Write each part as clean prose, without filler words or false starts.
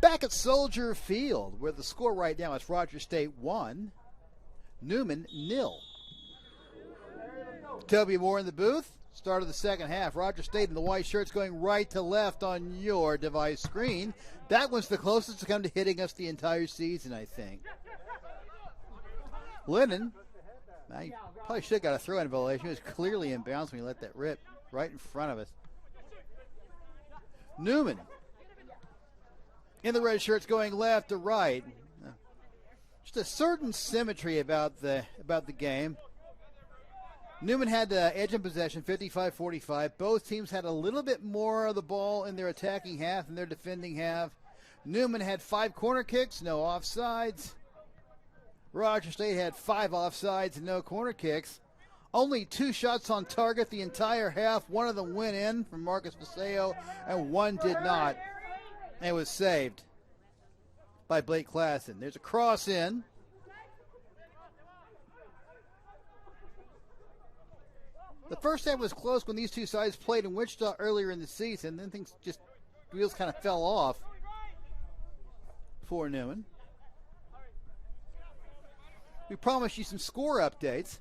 Back at Soldier Field, where the score right now is Rogers State 1, Newman 0. Toby Moore in the booth. Start of the second half. Rogers State in the white shirts going right to left on your device screen. That one's the closest to come to hitting us the entire season, I think. Lennon, I probably should have got a throw-in violation. He was clearly in bounds when he let that rip right in front of us. Newman in the red shirts going left to right. Just a certain symmetry about the game. Newman had the edge in possession, 55-45. Both teams had a little bit more of the ball in their attacking half than their defending half. Newman had 5 corner kicks, no offsides. Rogers State had 5 offsides and no corner kicks. Only 2 shots on target the entire half. One of them went in from Marcus Paseo, and one did not. And it was saved by Blake Klassen. There's a cross in. The first half was close when these two sides played in Wichita earlier in the season. Then things just, wheels kind of fell off for Newman. We promised you some score updates.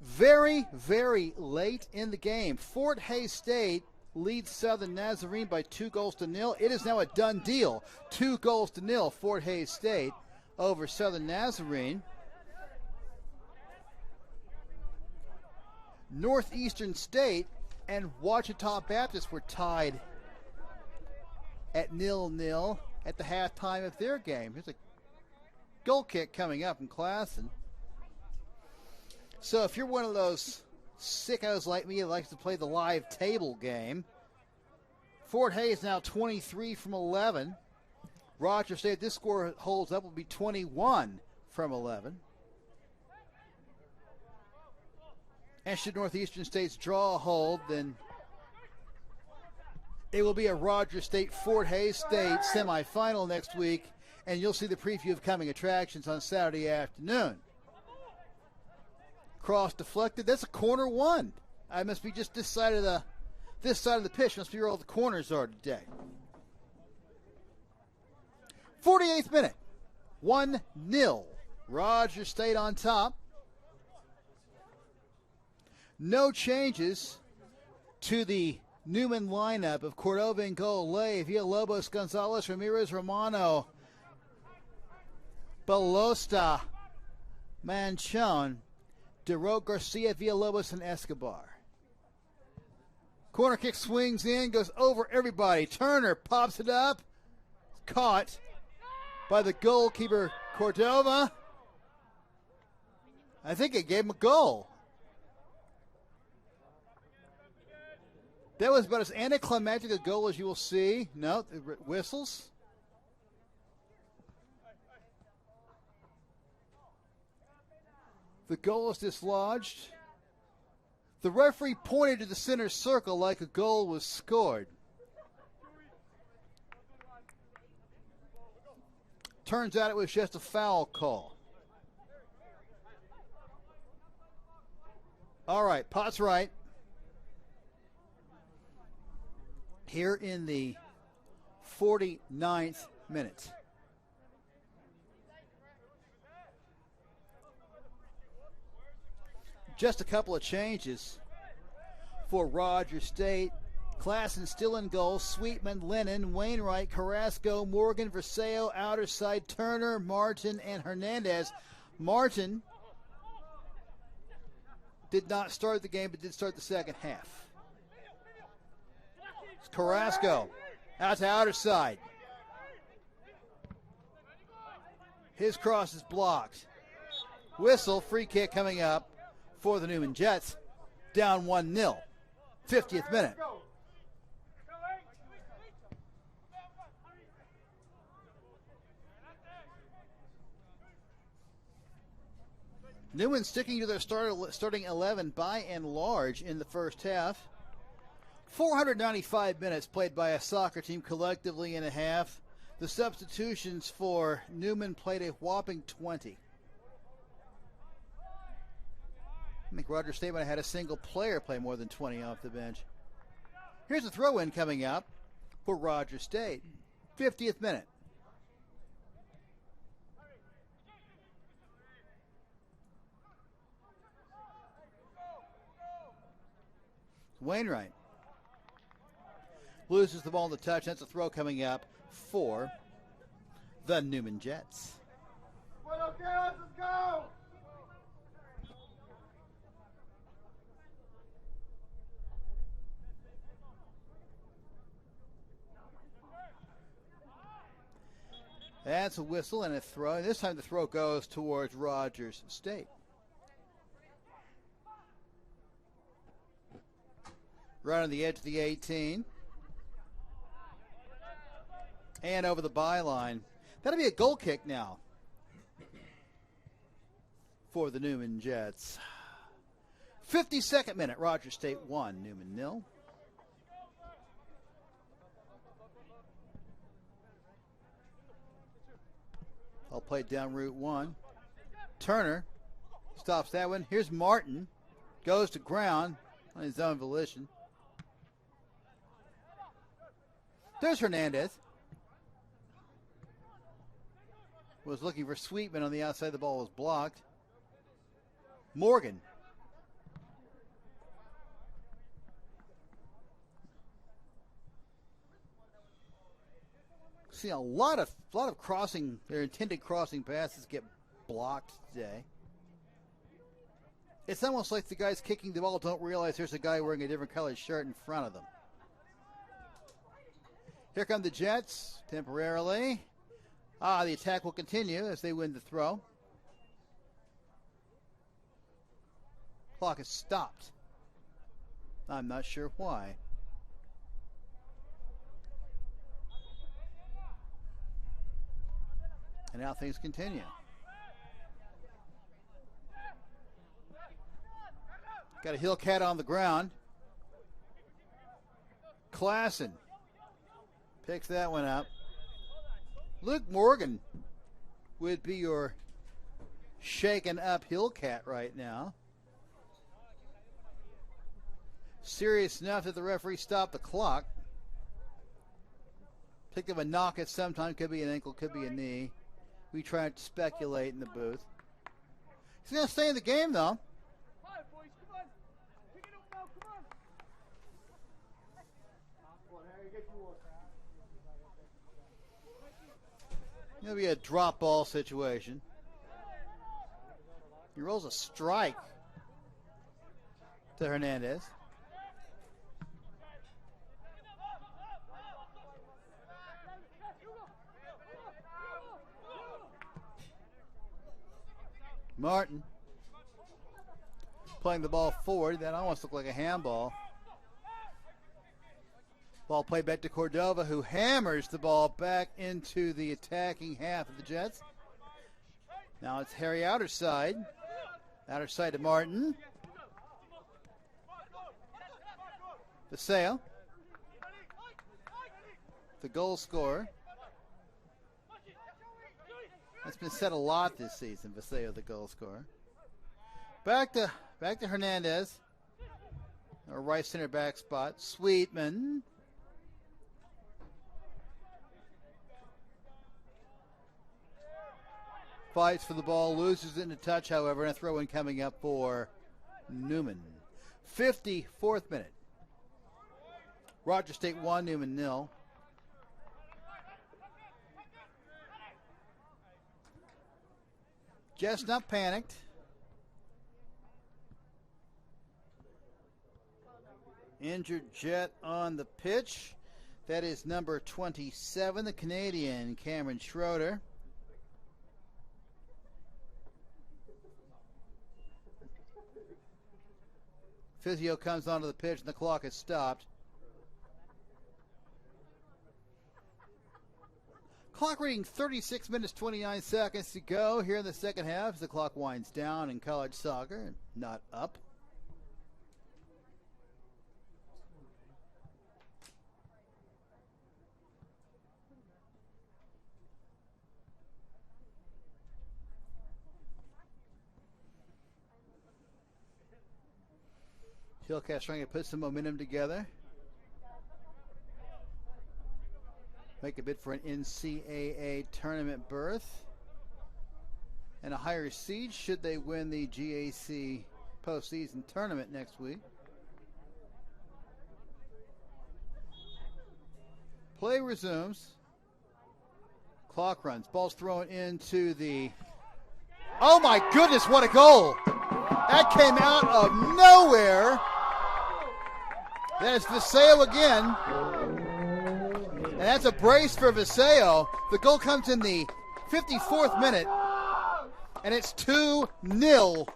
Very, very late in the game, Fort Hays State leads Southern Nazarene by 2-0. It is now a done deal. 2-0, Fort Hays State over Southern Nazarene. Northeastern State and Ouachita Baptist were tied at 0-0 at the halftime of their game. Here's a goal kick coming up in Klassen. So if you're one of those sickos like me that likes to play the live table game, Fort Hays now 23 from 11. Rogers State, if this score holds up, will be 21 from 11. And should Northeastern State's draw hold, then it will be a Rogers State Fort Hays State semifinal next week, and you'll see the preview of coming attractions on Saturday afternoon. Cross deflected. That's a corner one. I must be just this side of the pitch. Must be where all the corners are today. 48th minute. 1-0. Rogers State on top. No changes to the Newman lineup of Cordova and goal. Lay, Villalobos, Gonzalez, Ramirez, Romano, Belosta, Manchon, DeRoe, Garcia, Villalobos, and Escobar. Corner kick swings in, goes over everybody. Turner pops it up. Caught by the goalkeeper, Cordova. I think it gave him a goal. That was about as anticlimactic a goal as you will see. No, it whistles. The goal is dislodged. The referee pointed to the center circle like a goal was scored. Turns out it was just a foul call. All right, Potts right. Here in the 49th minute. Just a couple of changes for Rogers State. Klassen still in goal. Sweetman, Lennon, Wainwright, Carrasco, Morgan, Versailles, outer side, Turner, Martin, and Hernandez. Martin did not start the game, but did start the second half. Carrasco out to outer side. His cross is blocked. Whistle, free kick coming up for the Newman Jets. Down 1-0. 50th minute. Newman sticking to their starting 11 by and large in the first half. 495 minutes played by a soccer team collectively in a half. The substitutions for Newman played a whopping 20. I think Rogers State might have had a single player play more than 20 off the bench. Here's a throw-in coming up for Rogers State. 50th minute. Wainwright loses the ball in the touch. That's a throw coming up for the Newman Jets. Okay, let's go! That's a whistle and a throw. And this time the throw goes towards Rogers State. Right on the edge of the 18. And over the byline. That'll be a goal kick now for the Newman Jets. 52nd minute, Rogers State 1, Newman 0. All played down Route 1. Turner stops that one. Here's Martin. Goes to ground on his own volition. There's Hernandez. Was looking for Sweetman on the outside. The ball was blocked. Morgan. See a lot of crossing, their intended crossing passes get blocked today. It's almost like the guys kicking the ball don't realize there's a guy wearing a different colored shirt in front of them. Here come the Jets temporarily. The attack will continue as they win the throw. Clock is stopped. I'm not sure why. And now things continue. Got a Hillcat on the ground. Klassen picks that one up. Luke Morgan would be your shaken up Hillcat right now. Serious enough that the referee stopped the clock. Picked up a knock at some time. Could be an ankle, could be a knee. We tried to speculate in the booth. He's going to stay in the game, though. It'll be a drop ball situation. He rolls a strike to Hernandez. Martin playing the ball forward. That almost looked like a handball. Ball played back to Cordova, who hammers the ball back into the attacking half of the Jets. Now it's Harry outerside. Outerside to Martin. Vaseo, the goal scorer. That's been said a lot this season, Vaseo, the goal scorer. Back to Hernandez. Our right center back spot. Sweetman. Fights for the ball, loses it in a touch, however, and a throw-in coming up for Newman. 54th minute. Rogers State 1, Newman 0. Just not panicked. Injured Jet on the pitch. That is number 27, the Canadian, Cameron Schroeder. Physio comes onto the pitch and the clock is stopped. Clock reading 36 minutes, 29 seconds to go here in the second half as the clock winds down in college soccer, not up. Hillcats trying to put some momentum together. make a bid for an NCAA tournament berth and a higher seed should they win the GAC postseason tournament next week. Play resumes. Clock runs. Ball's thrown into the... Oh my goodness, what a goal! That came out of nowhere. That is Viseo again. And that's a brace for Viseo. The goal comes in the 54th minute. And it's 2-0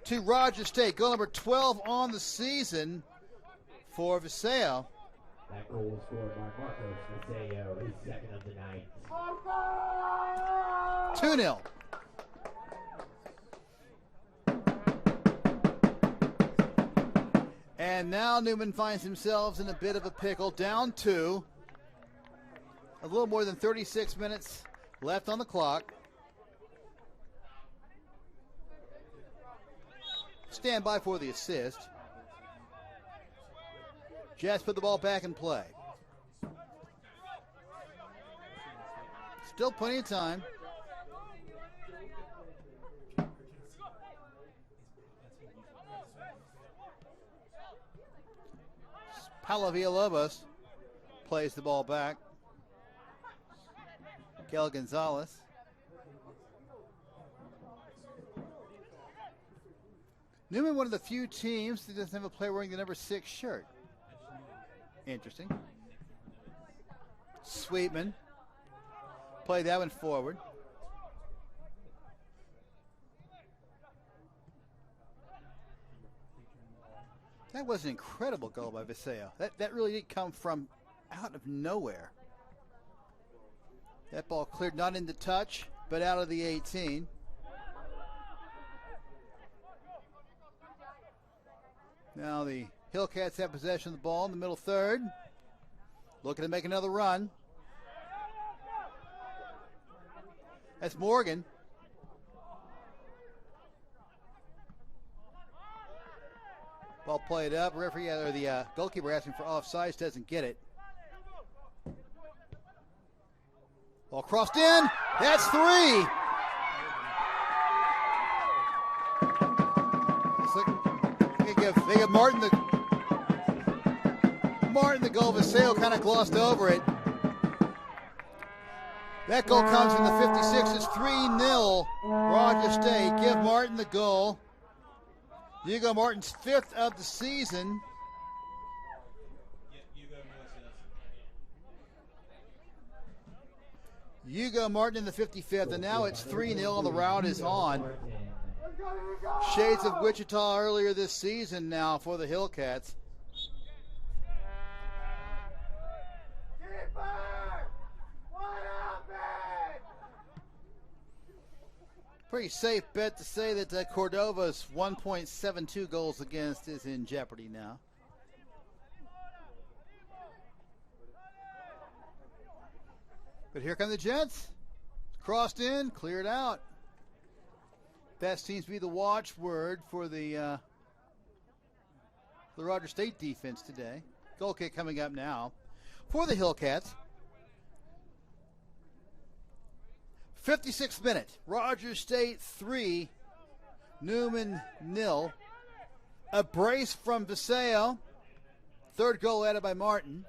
to Rogers State. Goal number 12 on the season for Viseo. That goal was scored by Marcos Viseo, his second of the night. 2-0. And now Newman finds themselves in a bit of a pickle, down 2. A little more than 36 minutes left on the clock. Stand by for the assist. Jets put the ball back in play. Still plenty of time. Paulo Villalobos plays the ball back. Kel Gonzalez. Newman, one of the few teams that doesn't have a player wearing the number 6 shirt. Interesting. Sweetman. Play that one forward. That was an incredible goal by Viseo. That really did come from out of nowhere. That ball cleared not into touch, but out of the 18. Now the Hillcats have possession of the ball in the middle third. Looking to make another run. That's Morgan. Ball played up. Referee or the goalkeeper asking for offsides, doesn't get it. Ball crossed in. That's 3. They give Martin the goal. Viseo kind of glossed over it. That goal comes in the 56th. It's 3-0 Rogers State. Give Martin the goal. Diego Martin's 5th of the season. Hugo Martin in the 55th, and now it's 3-0 and the round is on. Shades of Wichita earlier this season now for the Hillcats. Pretty safe bet to say that Cordova's 1.72 goals against is in jeopardy now. But here come the Jets. Crossed in, cleared out. That seems to be the watchword for the Rogers State defense today. Goal kick coming up now for the Hillcats. 56th minute. Rogers State 3, Newman 0. A brace from Viseo. Third goal added by Martin.